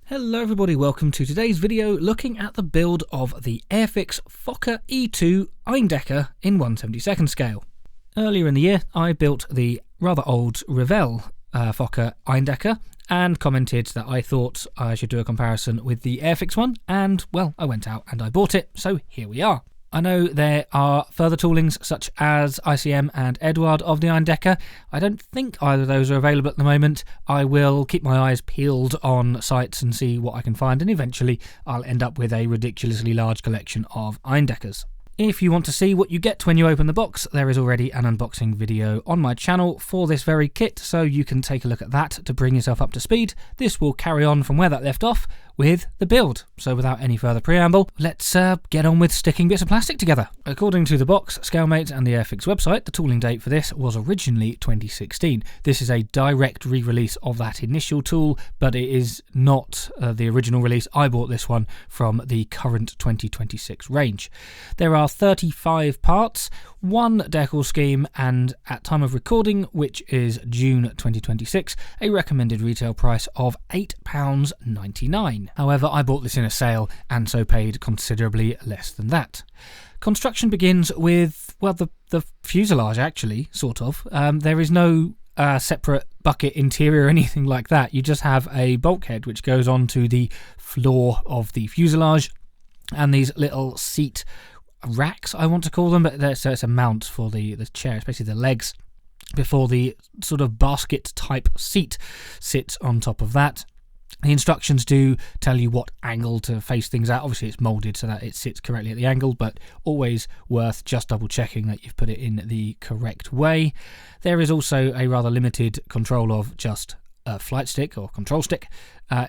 Hello everybody, welcome to today's video looking at the build of the Airfix Fokker E.II Eindecker in 1/72 scale. Earlier in the year I built the rather old Revell Fokker Eindecker and commented that I thought I should do a comparison with the Airfix one, and well, I went out and I bought it, so here we are. I know there are further toolings such as ICM and Eduard of the Eindecker. I don't think either of those are available at the moment. I will keep my eyes peeled on sites and see what I can find, and eventually I'll end up with a ridiculously large collection of Eindeckers. If you want to see what you get when you open the box, there is already an unboxing video on my channel for this very kit, so you can take a look at that to bring yourself up to speed. This will carry on from where that left off with the build. So without any further preamble, let's get on with sticking bits of plastic together. According to the box, ScaleMate and the Airfix website, the tooling date for this was originally 2016. This is a direct re-release of that initial tool, but it is not the original release. I bought this one from the current 2026 range. There are 35 parts, one Decals scheme, and at time of recording, which is June 2026, a recommended retail price of £8.99. However, I bought this in a sale and so paid considerably less than that. Construction begins with, well, the fuselage actually, sort of. There is no separate bucket interior or anything like that. You just have a bulkhead which goes onto the floor of the fuselage, and these little seat racks, I want to call them, but so it's a mount for the chair, especially the legs, before the sort of basket type seat sits on top of that. The instructions do tell you what angle to face things at. Obviously it's moulded so that it sits correctly at the angle, but always worth just double checking that you've put it in the correct way. There is also a rather limited control of just a flight stick or control stick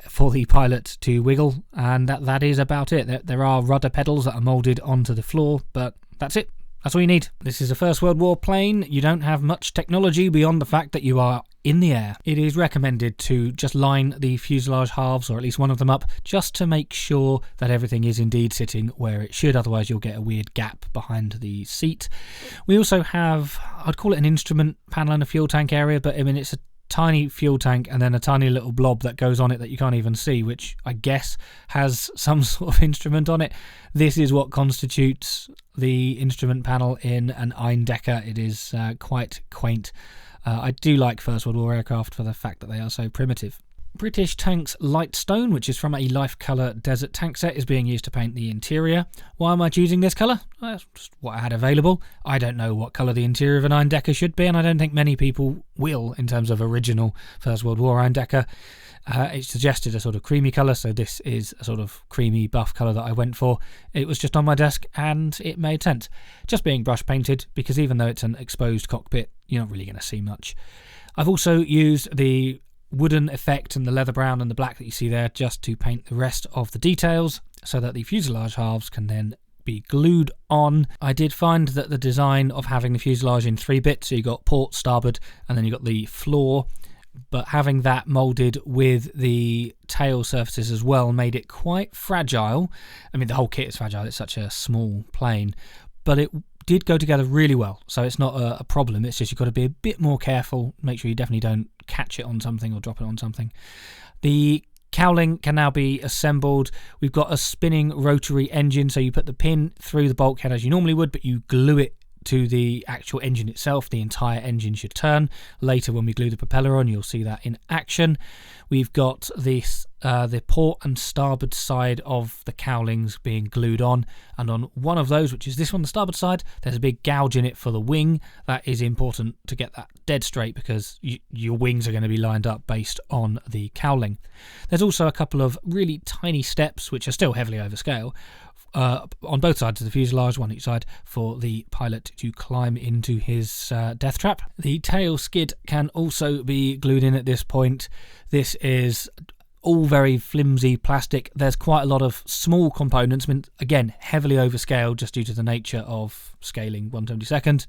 for the pilot to wiggle, and that is about it. There are rudder pedals that are moulded onto the floor, but that's it. That's all you need. This is a First World War plane. You don't have much technology beyond the fact that you are in the air. It is recommended to just line the fuselage halves, or at least one of them up, just to make sure that everything is indeed sitting where it should. Otherwise you'll get a weird gap behind the seat. We also have, I'd call it an instrument panel and a fuel tank area, but I mean it's a tiny fuel tank and then a tiny little blob that goes on it that you can't even see, which I guess has some sort of instrument on it. This is what constitutes the instrument panel in an Eindecker. It is quite quaint. I do like First World War aircraft for the fact that they are so primitive. British Tanks Light Stone, which is from a Life Colour desert tank set, is being used to paint the interior. Why am I choosing this colour? Well, that's just what I had available. I don't know what colour the interior of an Eindecker should be, and I don't think many people will in terms of original First World War Eindecker. It suggested a sort of creamy colour, so this is a sort of creamy buff colour that I went for. It was just on my desk and it made sense. Just being brush painted, because even though it's an exposed cockpit, you're not really going to see much. I've also used the wooden effect and the leather brown and the black that you see there just to paint the rest of the details so that the fuselage halves can then be glued on. I did find that the design of having the fuselage in 3 bits, so you got port, starboard, and then you got the floor, but having that moulded with the tail surfaces as well made it quite fragile. I mean, the whole kit is fragile, it's such a small plane, but it did go together really well, so it's not a problem. It's just you've got to be a bit more careful, make sure you definitely don't catch it on something or drop it on something. The cowling can now be assembled. We've got a spinning rotary engine, so you put the pin through the bulkhead as you normally would, but you glue it to the actual engine itself. The entire engine should turn. Later when we glue the propeller on, you'll see that in action. We've got this the port and starboard side of the cowlings being glued on, and on one of those, which is this one, the starboard side, there's a big gouge in it for the wing. That is important to get that dead straight because your wings are going to be lined up based on the cowling. There's also a couple of really tiny steps which are still heavily overscale on both sides of the fuselage, one each side, for the pilot to climb into his death trap. The tail skid can also be glued in at this point. This is all very flimsy plastic. There's quite a lot of small components, I mean, again, heavily overscaled just due to the nature of scaling 1/72.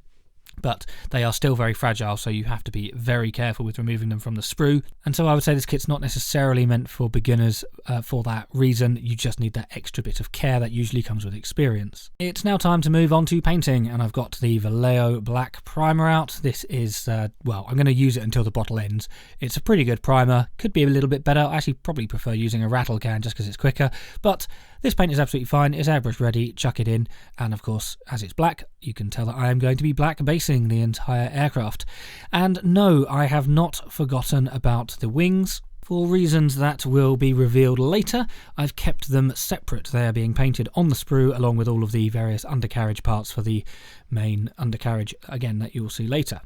but they are still very fragile, so you have to be very careful with removing them from the sprue. And so I would say this kit's not necessarily meant for beginners for that reason. You just need that extra bit of care that usually comes with experience. It's now time to move on to painting, and I've got the Vallejo black primer out. This is, well, I'm going to use it until the bottle ends. It's a pretty good primer, could be a little bit better. I actually probably prefer using a rattle can just because it's quicker, but this paint is absolutely fine. It's airbrush ready, chuck it in, and of course, as it's black, you can tell that I am going to be black basing the entire aircraft. And no, I have not forgotten about the wings. For reasons that will be revealed later, I've kept them separate. They are being painted on the sprue along with all of the various undercarriage parts for the main undercarriage, again, that you will see later.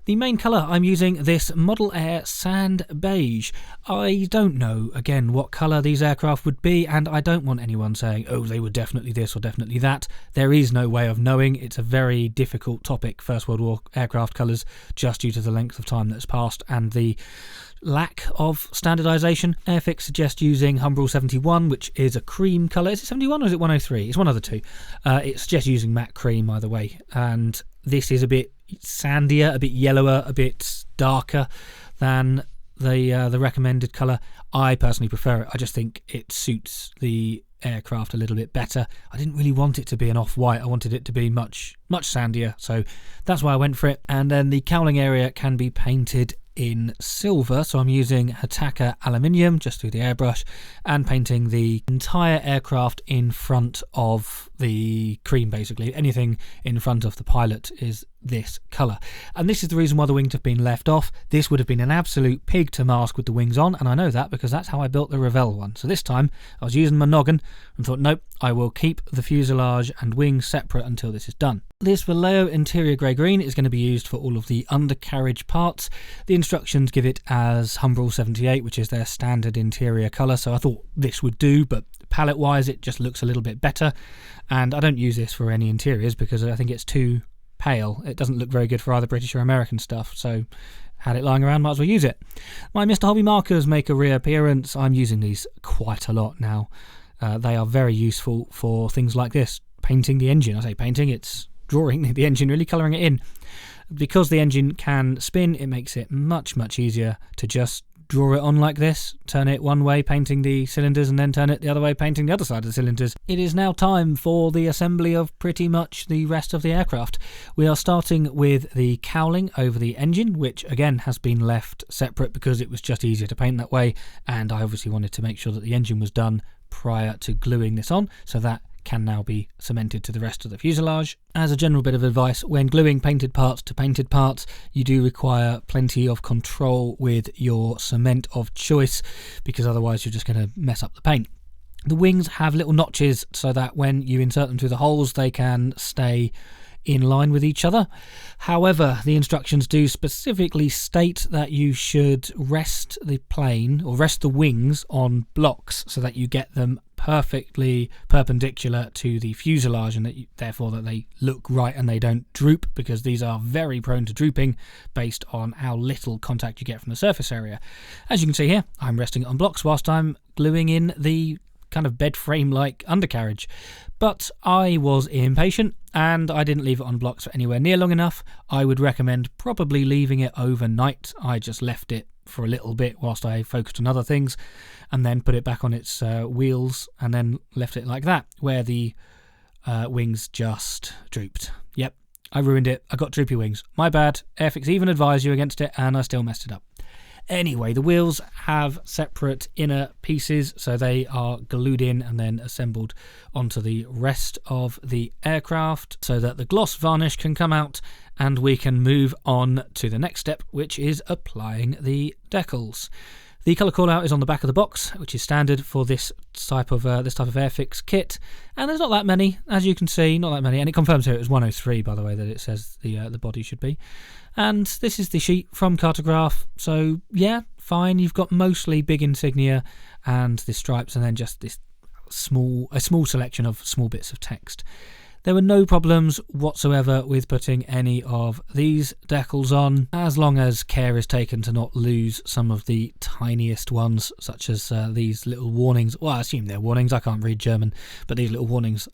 The main colour, I'm using this Model Air Sand Beige. I don't know, again, what colour these aircraft would be, and I don't want anyone saying, oh, they were definitely this or definitely that. There is no way of knowing. It's a very difficult topic, First World War aircraft colours, just due to the length of time that's passed and the lack of standardisation. Airfix suggests using Humbrol 71, which is a cream colour. Is it 71 or is it 103? It's one of the two. It suggests using matte cream either way, and this is a bit sandier, a bit yellower, a bit darker than the recommended colour. I personally prefer it. I just think it suits the aircraft a little bit better. I didn't really want it to be an off-white. I wanted it to be much sandier, so that's why I went for it. And then the cowling area can be painted in silver, so I'm using Hataka aluminium just through the airbrush and painting the entire aircraft in front of the cream. Basically anything in front of the pilot is this colour, and this is the reason why the wings have been left off. This would have been an absolute pig to mask with the wings on, and I know that because that's how I built the Revell one. So this time I was using my noggin and thought, nope, I will keep the fuselage and wings separate until this is done. This Vallejo interior grey green is going to be used for all of the undercarriage parts. The instructions give it as Humbrol 78, which is their standard interior colour, so I thought this would do, but palette wise it just looks a little bit better, and I don't use this for any interiors because I think it's too pale. It doesn't look very good for either British or American stuff, so had it lying around, might as well use it. My Mr. Hobby markers make a reappearance. I'm using these quite a lot now. They are very useful for things like this, painting the engine. I say painting, it's drawing the engine, really colouring it in. Because the engine can spin, it makes it much easier to just draw it on like this, turn it one way painting the cylinders and then turn it the other way painting the other side of the cylinders. It is now time for the assembly of pretty much the rest of the aircraft. We are starting with the cowling over the engine, which again has been left separate because it was just easier to paint that way, and I obviously wanted to make sure that the engine was done prior to gluing this on, so that can now be cemented to the rest of the fuselage. As a general bit of advice, when gluing painted parts to painted parts, you do require plenty of control with your cement of choice, because otherwise you're just going to mess up the paint. The wings have little notches so that when you insert them through the holes, they can stay in line with each other. However, the instructions do specifically state that you should rest the plane or rest the wings on blocks so that you get them perfectly perpendicular to the fuselage, and that therefore that they look right and they don't droop, because these are very prone to drooping based on how little contact you get from the surface area. As you can see here, I'm resting it on blocks whilst I'm gluing in the kind of bed frame like undercarriage, but I was impatient and I didn't leave it on blocks for anywhere near long enough. I would recommend probably leaving it overnight. I just left it for a little bit whilst I focused on other things, and then put it back on its wheels and then left it like that, where the wings just drooped. Yep, I ruined it. I got droopy wings. My bad. Airfix even advised you against it and I still messed it up. Anyway, the wheels have separate inner pieces, so they are glued in and then assembled onto the rest of the aircraft so that the gloss varnish can come out and we can move on to the next step, which is applying the decals. The colour call out is on the back of the box, which is standard for this type of Airfix kit, and there's not that many, as you can see, not that many, and it confirms here it was 103, by the way, that it says the body should be. And this is the sheet from Cartograph, so yeah, fine. You've got mostly big insignia and the stripes, and then just this a small selection of small bits of text. There were no problems whatsoever with putting any of these decals on, as long as care is taken to not lose some of the tiniest ones, such as these little warnings. Well, I assume they're warnings, I can't read German, but these little warnings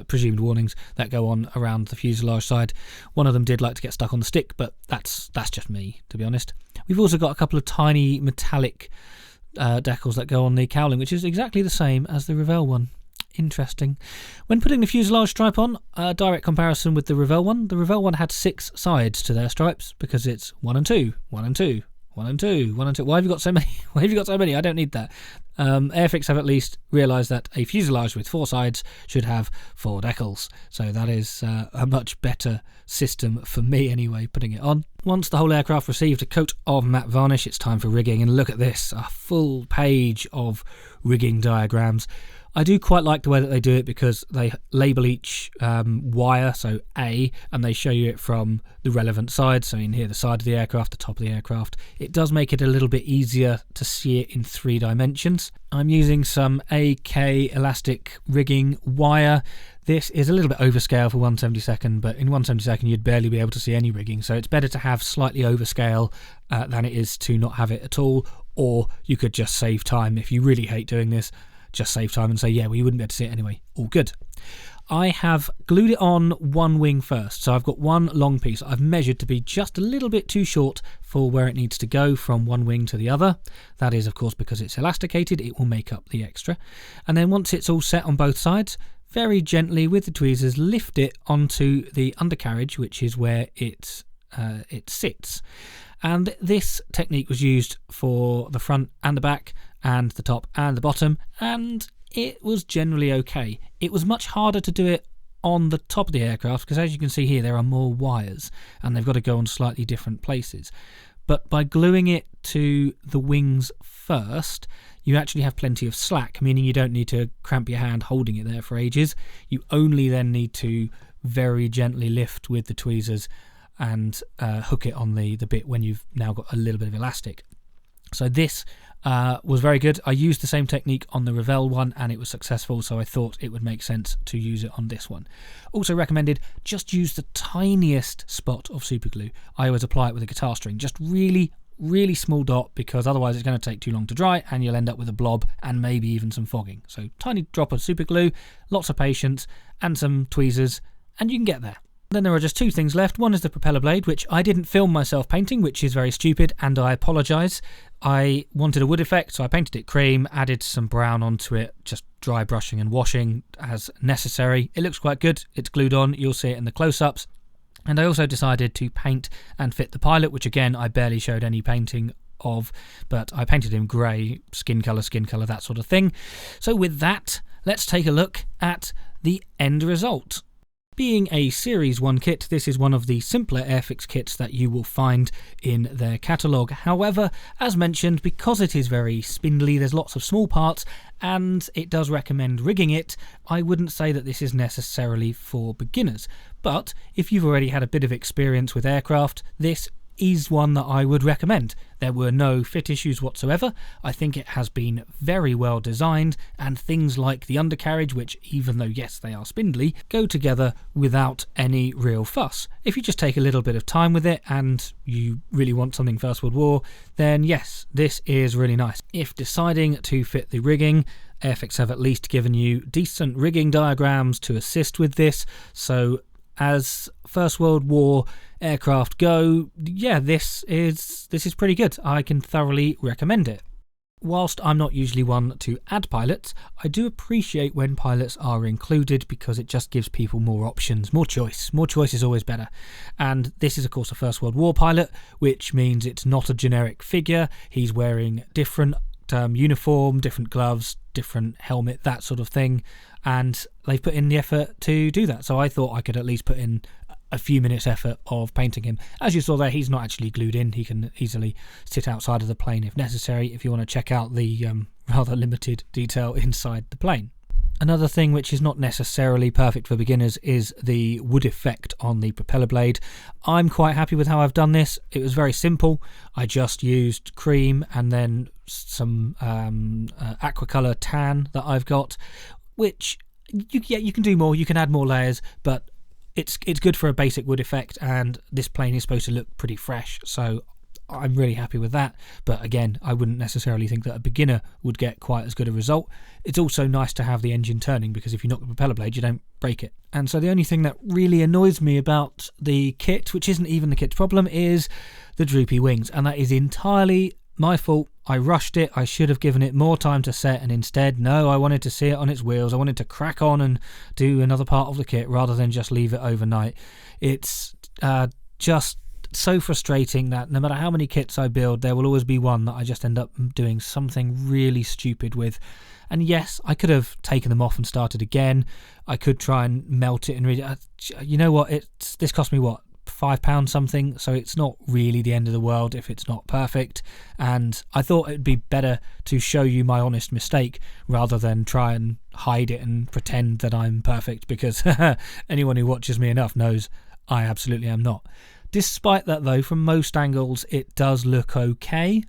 presumed warnings that go on around the fuselage side. One of them did like to get stuck on the stick, but that's just me, to be honest. We've also got a couple of tiny metallic decals that go on the cowling, which is exactly the same as the Revell one. Interesting. When putting the fuselage stripe on, a direct comparison with the Revell one had 6 sides to their stripes because it's 1 and 2, 1 and 2, 1 and 2, 1 and 2. Why have you got so many? Why have you got so many? I don't need that. Airfix have at least realised that a fuselage with 4 sides should have 4 decals. So that is a much better system for me anyway, putting it on. Once the whole aircraft received a coat of matte varnish, it's time for rigging. And look at this, a full page of rigging diagrams. I do quite like the way that they do it because they label each wire, so A, and they show you it from the relevant side. So in here, the side of the aircraft, the top of the aircraft. It does make it a little bit easier to see it in 3 dimensions. I'm using some AK elastic rigging wire. This is a little bit overscale for 1/72nd, but in 1/72nd you'd barely be able to see any rigging, so it's better to have slightly overscale than it is to not have it at all, or you could just save time. If you really hate doing this, just save time and say, yeah, well, you wouldn't be able to see it anyway. All good. I have glued it on one wing first, so I've got one long piece I've measured to be just a little bit too short for where it needs to go from one wing to the other. That is, of course, because it's elasticated, it will make up the extra. And then once it's all set on both sides, very gently with the tweezers lift it onto the undercarriage, which is where it sits. And this technique was used for the front and the back and the top and the bottom, and it was generally okay. It was much harder to do it on the top of the aircraft because, as you can see here, there are more wires and they've got to go on slightly different places. But by gluing it to the wings first, you actually have plenty of slack, meaning you don't need to cramp your hand holding it there for ages. You only then need to very gently lift with the tweezers and hook it on the bit when you've now got a little bit of elastic. So this was very good. I used the same technique on the Revell one and it was successful, so I thought it would make sense to use it on this one. Also recommended, just use the tiniest spot of super glue. I always apply it with a guitar string, just really small dot, because otherwise it's going to take too long to dry and you'll end up with a blob and maybe even some fogging. So tiny drop of super glue, lots of patience and some tweezers, and you can get there. Then there are just 2 things left. One is the propeller blade, which I didn't film myself painting, which is very stupid, and I apologise. I wanted a wood effect, so I painted it cream, added some brown onto it, just dry brushing and washing as necessary. It looks quite good. It's glued on. You'll see it in the close-ups. And I also decided to paint and fit the pilot, which again, I barely showed any painting of, but I painted him grey, skin colour, that sort of thing. So with that, let's take a look at the end result. Being a Series 1 kit, this is one of the simpler Airfix kits that you will find in their catalogue. However, as mentioned, because it is very spindly, there's lots of small parts, and it does recommend rigging it, I wouldn't say that this is necessarily for beginners. But if you've already had a bit of experience with aircraft, this is one that I would recommend. There were no fit issues whatsoever. I think it has been very well designed, and things like the undercarriage, which even though yes they are spindly, go together without any real fuss. If you just take a little bit of time with it and you really want something First World War, then yes, this is really nice. If deciding to fit the rigging, Airfix have at least given you decent rigging diagrams to assist with this, so as First World War aircraft go, yeah, this is pretty good. I can thoroughly recommend it. Whilst I'm not usually one to add pilots, I do appreciate when pilots are included because it just gives people more options, more choice. More choice is always better. And this is of course a First World War pilot, which means it's not a generic figure. He's wearing different uniform, different gloves, different helmet, that sort of thing, and they've put in the effort to do that, so I thought I could at least put in a few minutes effort of painting him. As you saw there, he's not actually glued in. He can easily sit outside of the plane if necessary, if you want to check out the rather limited detail inside the plane. Another thing which is not necessarily perfect for beginners is the wood effect on the propeller blade. I'm quite happy with how I've done this. It was very simple. I just used cream and then some aquacolor tan that I've got, which you can do more, you can add more layers, but it's good for a basic wood effect, and this plane is supposed to look pretty fresh, so I'm really happy with that, but again, I wouldn't necessarily think that a beginner would get quite as good a result. It's also nice to have the engine turning, because if you knock the propeller blade, you don't break it. And so the only thing that really annoys me about the kit, which isn't even the kit's problem, is the droopy wings, and that is entirely my fault. I rushed it. I should have given it more time to set, and instead, no, I wanted to see it on its wheels. I wanted to crack on and do another part of the kit rather than just leave it overnight. It's just so frustrating that no matter how many kits I build, there will always be one that I just end up doing something really stupid with. And yes, I could have taken them off and started again. I could try and melt it and you know what? This cost me what? £5 something, so it's not really the end of the world if it's not perfect, and I thought it'd be better to show you my honest mistake rather than try and hide it and pretend that I'm perfect, because anyone who watches me enough knows I absolutely am not. Despite that though, from most angles it does look okay,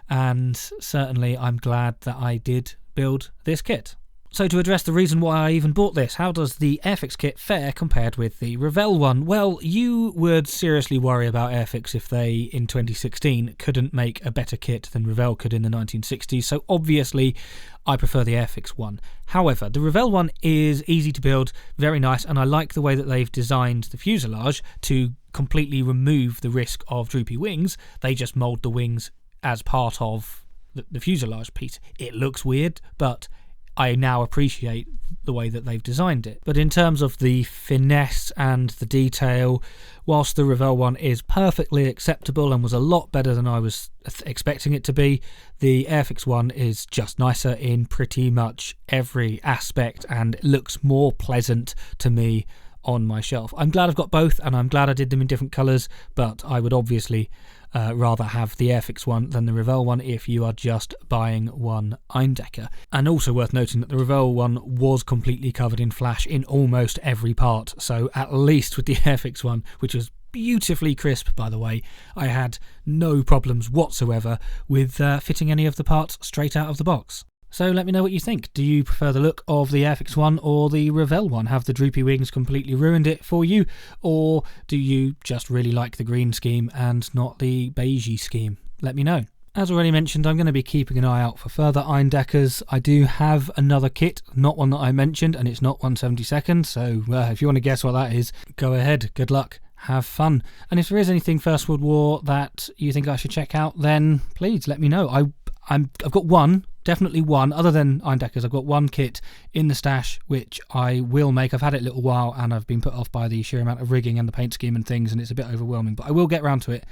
and certainly I'm glad that I did build this kit. So to address the reason why I even bought this, how does the Airfix kit fare compared with the Revell one? Well, you would seriously worry about Airfix if they, in 2016, couldn't make a better kit than Revell could in the 1960s, so obviously I prefer the Airfix one. However, the Revell one is easy to build, very nice, and I like the way that they've designed the fuselage to completely remove the risk of droopy wings. They just mould the wings as part of the fuselage piece. It looks weird, but I now appreciate the way that they've designed it. But in terms of the finesse and the detail, whilst the Revell one is perfectly acceptable and was a lot better than I was expecting it to be, the Airfix one is just nicer in pretty much every aspect and looks more pleasant to me on my shelf. I'm glad I've got both, and I'm glad I did them in different colours, but I would obviously rather have the Airfix one than the Revell one if you are just buying one Eindecker. And also worth noting that the Revell one was completely covered in flash in almost every part, so at least with the Airfix one, which was beautifully crisp by the way, I had no problems whatsoever with fitting any of the parts straight out of the box. So let me know what you think. Do you prefer the look of the Airfix one or the Revell one? Have the droopy wings completely ruined it for you? Or do you just really like the green scheme and not the beigey scheme? Let me know. As already mentioned, I'm going to be keeping an eye out for further Eindeckers. I do have another kit, not one that I mentioned, and it's not 1/72nd, so if you want to guess what that is, go ahead. Good luck. Have fun. And if there is anything First World War that you think I should check out, then please let me know. I've got one, definitely one, other than Eindeckers, I've got one kit in the stash which I will make. I've had it a little while and I've been put off by the sheer amount of rigging and the paint scheme and things, and it's a bit overwhelming, but I will get around to it.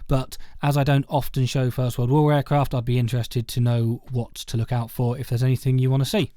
But as I don't often show First World War aircraft, I'd be interested to know what to look out for if there's anything you want to see.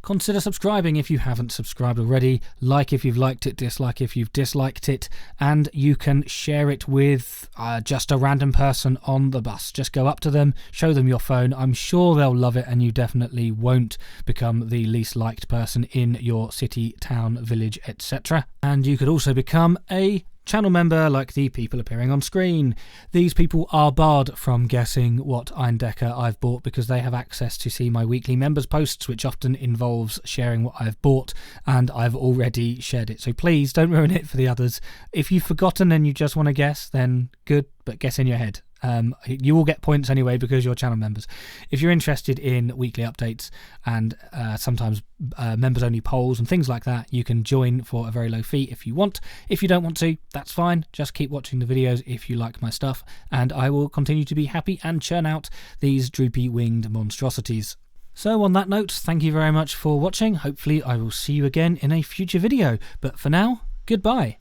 Consider subscribing if you haven't subscribed already, like if you've liked it, dislike if you've disliked it, and you can share it with just a random person on the bus. Just go up to them, show them your phone. I'm sure they'll love it, and you definitely won't become the least liked person in your city, town, village, etc. And you could also become a channel member like the people appearing on screen. These people are barred from guessing what Eindecker I've bought because they have access to see my weekly members posts, which often involves sharing what I've bought, and I've already shared it. So please don't ruin it for the others. If you've forgotten and you just want to guess, then good, but guess in your head. You will get points anyway because you're channel members. If you're interested in weekly updates and sometimes members only polls and things like that, you can join for a very low fee if you want. If you don't want to, that's fine. Just keep watching the videos if you like my stuff, and I will continue to be happy and churn out these droopy winged monstrosities. So on that note, thank you very much for watching. Hopefully I will see you again in a future video, but for now, goodbye.